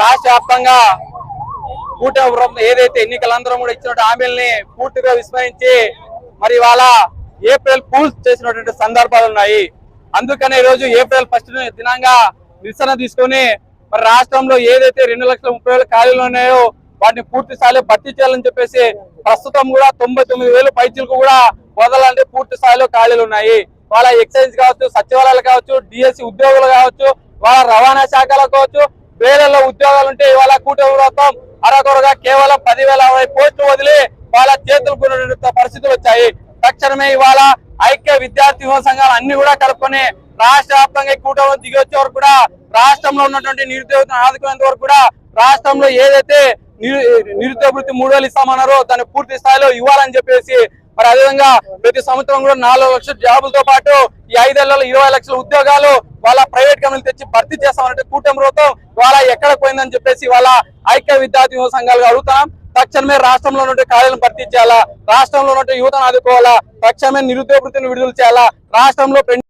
రాష్ట్ర వ్యాప్తంగా కూటమి ఏదైతే ఎన్నికలందరం కూడా ఇచ్చినట్టు హామీల్ని పూర్తిగా విస్మరించి మరి ఇవాళ ఏప్రిల్ ఫూల్స్ చేసినటువంటి సందర్భాలు ఉన్నాయి. అందుకనే ఈ రోజు ఏప్రిల్ 1 దినంగా నిరసన తీసుకొని మరి రాష్ట్రంలో ఏదైతే 2,30,000 ఖాళీలు ఉన్నాయో వాటిని పూర్తి స్థాయిలో భర్తీ చేయాలని చెప్పేసి ప్రస్తుతం కూడా 99,000 పైచీలకు కూడా వదలాలంటే పూర్తి స్థాయిలో ఖాళీలు ఉన్నాయి. వాళ్ళ ఎక్సైజ్ కావచ్చు, సచివాలయాలు కావచ్చు, డిఎస్సి ఉద్యోగులు కావచ్చు, వాళ్ళ రవాణా శాఖలో కావచ్చు, వేలలో ఉద్యోగాలు ఉంటే ఇవాళ కూటమి ప్రభుత్వం అరకొరగా కేవలం 10,060 పోస్టులు వదిలి వాళ్ళ చేతులు కొన్న పరిస్థితులు వచ్చాయి. తక్షణమే ఇవాళ ఐక్య విద్యార్థి యువ సంఘాలు అన్ని కూడా కలుపుకొని రాష్ట్ర వ్యాప్తంగా కూటమి దిగి వచ్చే వరకు కూడా రాష్ట్రంలో ఉన్నటువంటి నిరుద్యోగులను ఆదుకునేంత వరకు కూడా రాష్ట్రంలో ఏదైతే నిరుద్యోగ వృత్తి 3,000 ఇస్తామన్నారో దాన్ని పూర్తి స్థాయిలో ఇవ్వాలని చెప్పేసి మరి అదేవిధంగా ప్రతి సంవత్సరం కూడా 4 లక్షల జాబులతో పాటు ఈ 5 ఏళ్లలో 20 లక్షల ఉద్యోగాలు వాళ్ళ ప్రైవేట్ కంపెనీలు తెచ్చి భర్తీ చేస్తామంటే కూటమి ప్రభుత్వం వాళ్ళ ఎక్కడ పోయిందని చెప్పేసి వాళ్ళ ఐక్య విద్యార్థి యువ సంఘాలుగా అడుగుతాం. తక్షణమే రాష్ట్రంలో ఉన్నటువంటి ఖాళీలను భర్తీ చేయాలా, రాష్ట్రంలో ఉన్నటువంటి యువతను ఆదుకోవాలా, తక్షణమే నిరుద్యోగ వృత్తిని విడుదల చేయాలా, రాష్ట్రంలో